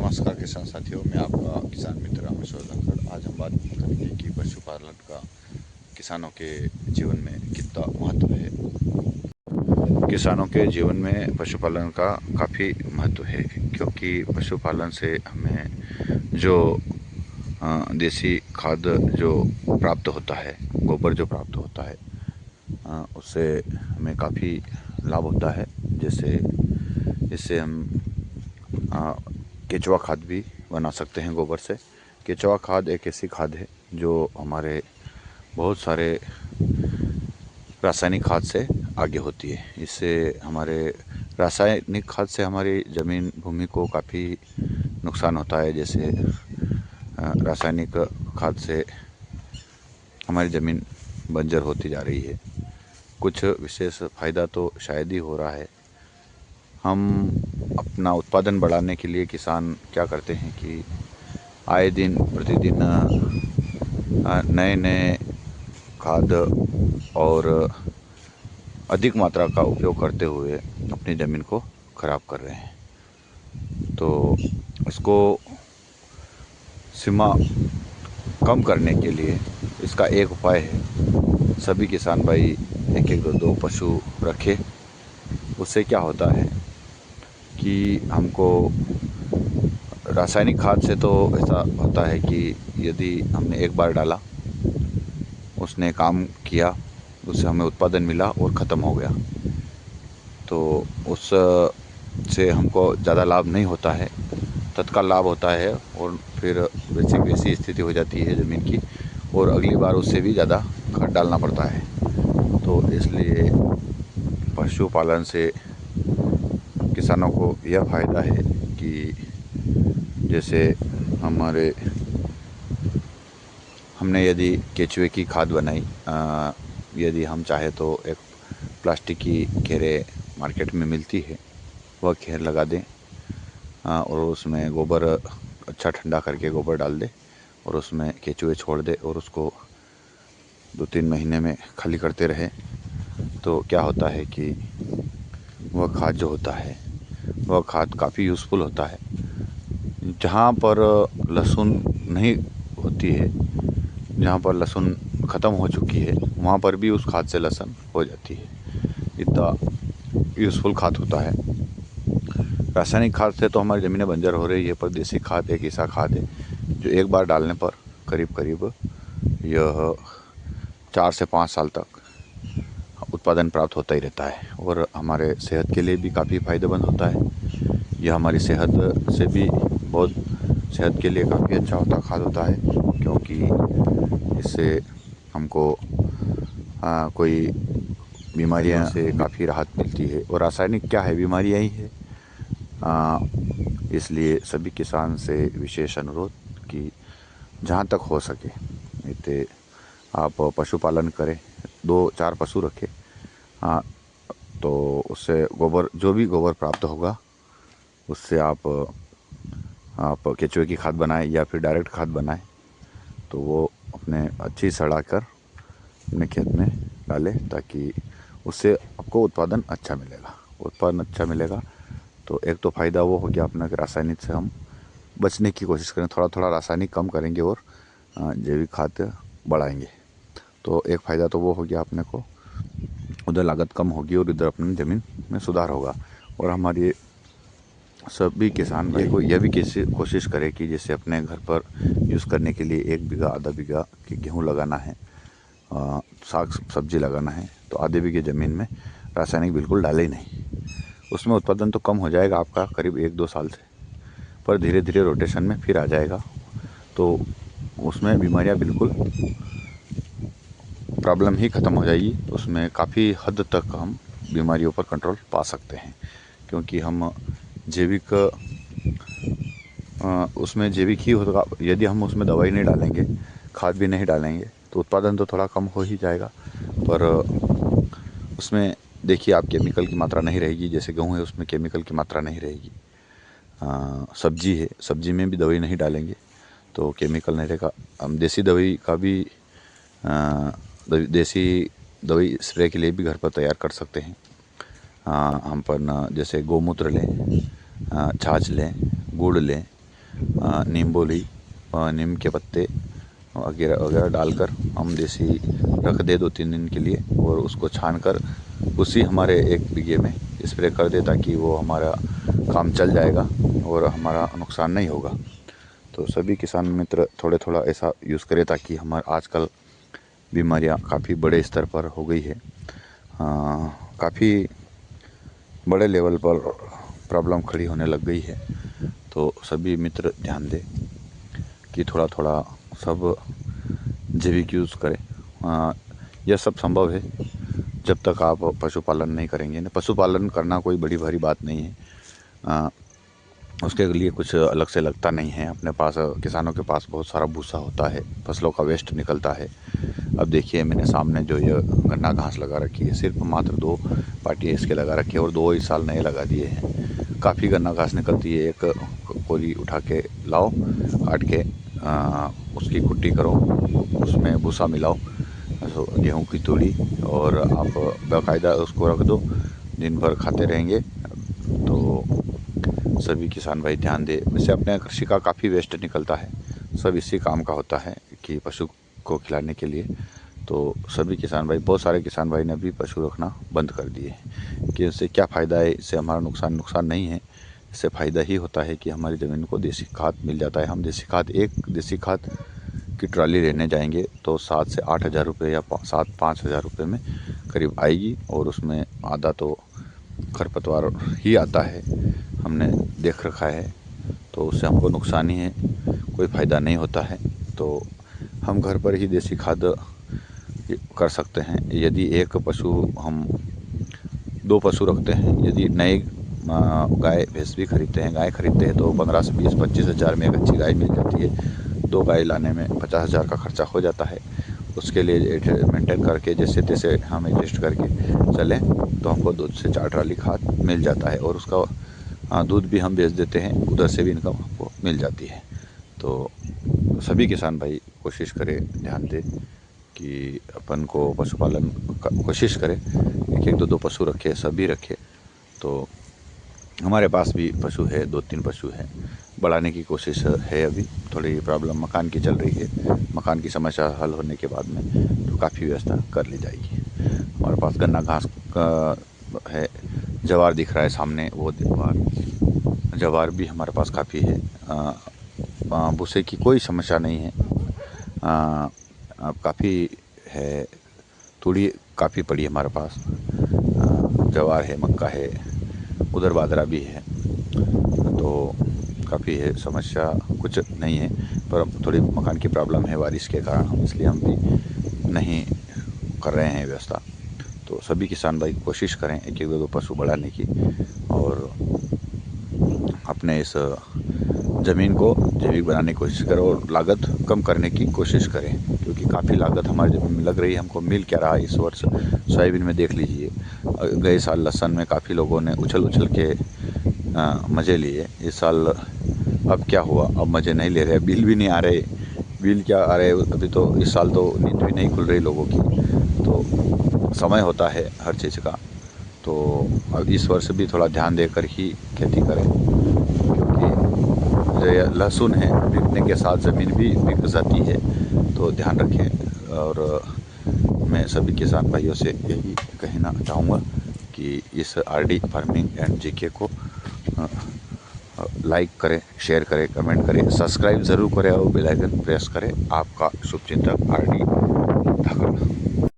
नमस्कार किसान साथियों, मैं आपका किसान मित्र रामेश धनखड़। आज हम बात करेंगे कि पशुपालन का किसानों के जीवन में कितना महत्व है। किसानों के जीवन में पशुपालन का काफ़ी महत्व है, क्योंकि पशुपालन से हमें जो देसी खाद जो प्राप्त होता है, गोबर जो प्राप्त होता है, उससे हमें काफ़ी लाभ होता है। जैसे इससे हम केचुआ खाद भी बना सकते हैं गोबर से। केचुआ खाद एक ऐसी खाद है जो हमारे बहुत सारे रासायनिक खाद से आगे होती है। इससे हमारे रासायनिक खाद से हमारी ज़मीन भूमि को काफ़ी नुकसान होता है। जैसे रासायनिक खाद से हमारी ज़मीन बंजर होती जा रही है। कुछ विशेष फ़ायदा तो शायद ही हो रहा है। हम अपना उत्पादन बढ़ाने के लिए किसान क्या करते हैं कि आए दिन प्रतिदिन नए नए खाद और अधिक मात्रा का उपयोग करते हुए अपनी ज़मीन को ख़राब कर रहे हैं। तो इसको सीमा कम करने के लिए इसका एक उपाय है, सभी किसान भाई एक एक दो दो पशु रखें। उससे क्या होता है कि हमको रासायनिक खाद से तो ऐसा होता है कि यदि हमने एक बार डाला, उसने काम किया, उससे हमें उत्पादन मिला और ख़त्म हो गया, तो उस से हमको ज़्यादा लाभ नहीं होता है। तत्काल लाभ होता है और फिर वैसी स्थिति हो जाती है ज़मीन की, और अगली बार उससे भी ज़्यादा खाद डालना पड़ता है। तो इसलिए पशुपालन से किसानों को यह फ़ायदा है कि जैसे हमने यदि केचुए की खाद बनाई, यदि हम चाहे तो एक प्लास्टिक की खेरें मार्केट में मिलती है, वह खेर लगा दें और उसमें गोबर अच्छा ठंडा करके गोबर डाल दे और उसमें केचुए छोड़ दे और उसको 2-3 महीने में खाली करते रहे। तो क्या होता है कि वह खाद जो होता है, वह खाद काफ़ी यूज़फुल होता है। जहाँ पर लहसुन नहीं होती है, जहाँ पर लहसुन ख़त्म हो चुकी है, वहाँ पर भी उस खाद से लहसुन हो जाती है। इतना यूज़फुल खाद होता है। रासायनिक खाद से तो हमारी ज़मीनें बंजर हो रही है, पर देसी खाद एक ऐसा खाद है जो एक बार डालने पर करीब करीब यह 4 से 5 साल तक उत्पादन प्राप्त होता ही रहता है और हमारे सेहत के लिए भी काफ़ी फ़ायदेमंद होता है। यह हमारी सेहत से भी बहुत, सेहत के लिए काफ़ी अच्छा होता खाद होता है, क्योंकि इससे हमको कोई बीमारियां से काफ़ी राहत मिलती है। और रासायनिक क्या है, बीमारियां ही है। इसलिए सभी किसान से विशेष अनुरोध कि जहाँ तक हो सके इतने आप पशुपालन करें, 2-4 पशु रखें। तो उससे गोबर, जो भी गोबर प्राप्त होगा उससे आप केचुए की खाद बनाएं या फिर डायरेक्ट खाद बनाएं, तो वो अपने अच्छी सड़ा कर अपने खेत में डालें, ताकि उससे आपको उत्पादन अच्छा मिलेगा। तो एक तो फ़ायदा वो हो गया अपना कि रासायनिक से हम बचने की कोशिश करें, थोड़ा थोड़ा रासायनिक कम करेंगे और जैविक खाद बढ़ाएंगे। तो एक फ़ायदा तो वो हो गया अपने को, उधर लागत कम होगी और इधर अपनी ज़मीन में सुधार होगा। और हमारी सभी किसान भाई को यह भी कोशिश करें कि जैसे अपने घर पर यूज़ करने के लिए 1 बीघा आधा बीघा की गेहूँ लगाना है, साग सब्जी लगाना है, तो आधे बीघे ज़मीन में रासायनिक बिल्कुल डाले ही नहीं। उसमें उत्पादन तो कम हो जाएगा आपका करीब 1-2 साल से, पर धीरे धीरे रोटेशन में फिर आ जाएगा। तो उसमें बीमारियां बिल्कुल प्रॉब्लम ही ख़त्म हो जाएगी। उसमें काफ़ी हद तक हम बीमारियों पर कंट्रोल पा सकते हैं, क्योंकि हम जैविक उसमें जैविक ही होगा। यदि हम उसमें दवाई नहीं डालेंगे, खाद भी नहीं डालेंगे, तो उत्पादन तो थोड़ा कम हो ही जाएगा, पर उसमें देखिए आप केमिकल की मात्रा नहीं रहेगी। जैसे गेहूँ है, उसमें केमिकल की मात्रा नहीं रहेगी। सब्जी है, सब्जी में भी दवाई नहीं डालेंगे तो केमिकल नहीं रहेगा। हम देसी दवाई का भी देसी दवाई स्प्रे के लिए भी घर पर तैयार कर सकते हैं। हम पर जैसे गौमूत्र लें, छाछ लें, गुड़ लें, नींबोली, नीम के पत्ते वगैरह वगैरह डालकर हम देसी रख दे 2-3 दिन के लिए, और उसको छान कर उसी हमारे 1 बीघे में स्प्रे कर दे, ताकि वो हमारा काम चल जाएगा और हमारा नुकसान नहीं होगा। तो सभी किसान मित्र थोड़ा ऐसा यूज़ करें, ताकि हमारा आजकल बीमारियां काफ़ी बड़े स्तर पर हो गई है, काफ़ी बड़े लेवल पर प्रॉब्लम खड़ी होने लग गई है। तो सभी मित्र ध्यान दें कि थोड़ा सब जैविक यूज़ करें। यह सब संभव है जब तक आप पशुपालन नहीं करेंगे ना। पशुपालन करना कोई बड़ी भारी बात नहीं है, उसके लिए कुछ अलग से लगता नहीं है। अपने पास किसानों के पास बहुत सारा भूसा होता है, फसलों का वेस्ट निकलता है। अब देखिए मेरे सामने जो ये गन्ना घास लगा रखी है, सिर्फ मात्र 2 पार्टी इसके लगा रखी है और 2 ही साल नए लगा दिए हैं। काफ़ी गन्ना घास निकलती है। एक कोली उठा के लाओ, काट के उसकी कुट्टी करो, उसमें भूसा मिलाओ, गेहूँ की तूड़ी, और आप बाकायदा उसको रख दो, दिन भर खाते रहेंगे। तो सभी किसान भाई ध्यान दें। वैसे अपने कृषि का काफ़ी वेस्ट निकलता है, सब इसी काम का होता है कि पशु को खिलाने के लिए। तो सभी किसान भाई, बहुत सारे किसान भाई ने भी पशु रखना बंद कर दिए हैं कि इससे क्या फ़ायदा है, इससे हमारा नुकसान नहीं है। इससे फ़ायदा ही होता है कि हमारी ज़मीन को देसी खाद मिल जाता है। हम एक देसी खाद की ट्राली लेने जाएंगे तो 7 से 8 हज़ार रुपये या 5 हज़ार रुपये में करीब आएगी, और उसमें आधा तो खरपतवार ही आता है, हमने देख रखा है। तो उससे हमको नुकसान ही है, कोई फ़ायदा नहीं होता है। तो हम घर पर ही देसी खाद कर सकते हैं। यदि एक पशु हम 2 पशु रखते हैं, यदि नए गाय भैंस भी खरीदते हैं, गाय खरीदते हैं तो 15 से 20-25 हज़ार में एक अच्छी गाय मिल जाती है। 2 गाय लाने में 50 हज़ार का खर्चा हो जाता है। उसके लिए मेंटेन करके जैसे तैसे हम एडजस्ट करके चलें तो हमको 2 से 4 ट्राली खाद मिल जाता है, और उसका दूध भी हम बेच देते हैं, उधर से भी इनकम हमको मिल जाती है। तो सभी किसान भाई कोशिश करें, ध्यान दें कि अपन को पशुपालन का कोशिश करें, 1-2 पशु रखे, सभी रखे। तो हमारे पास भी पशु है, 2-3 पशु हैं, बढ़ाने की कोशिश है। अभी थोड़ी प्रॉब्लम मकान की चल रही है, मकान की समस्या हल होने के बाद में तो काफ़ी व्यवस्था कर ली जाएगी। हमारे पास गन्ना घास का है, ज्वार दिख रहा है सामने, वो ज्वार भी हमारे पास काफ़ी है। भूसे की कोई समस्या नहीं है, काफ़ी है, तूड़ी काफ़ी पड़ी है हमारे पास, ज्वार है, मक्का है, उधर बाजरा भी है। तो काफ़ी है, समस्या कुछ नहीं है, पर थोड़ी मकान की प्रॉब्लम है बारिश के कारण, इसलिए हम भी नहीं कर रहे हैं व्यवस्था। तो सभी किसान भाई कोशिश करें 1-2 पशु बढ़ाने की, और अपने इस ज़मीन को जैविक बनाने की कोशिश करें और लागत कम करने की कोशिश करें, क्योंकि काफ़ी लागत हमारी ज़मीन में लग रही है। हमको मिल क्या रहा है इस वर्ष सोयाबीन में, देख लीजिए। गए साल लहसुन में काफ़ी लोगों ने उछल के मज़े लिए। इस साल अब क्या हुआ, अब मज़े नहीं ले रहे, बिल भी नहीं आ रहे। बिल क्या आ रहे अभी तो, इस साल तो नींद भी नहीं खुल रही लोगों की। तो समय होता है हर चीज़ का, तो अब इस वर्ष भी थोड़ा ध्यान देकर ही खेती करें, क्योंकि लहसुन है, बिकने के साथ ज़मीन भी बिक जाती है। तो ध्यान रखें। और मैं सभी किसान भाइयों से यही कहना चाहूँगा कि इस आरडी फार्मिंग एंड जीके को लाइक करें, शेयर करें, कमेंट करें, सब्सक्राइब ज़रूर करें और बेल आइकन प्रेस करें। आपका शुभचिंतक आरडी धाकड़।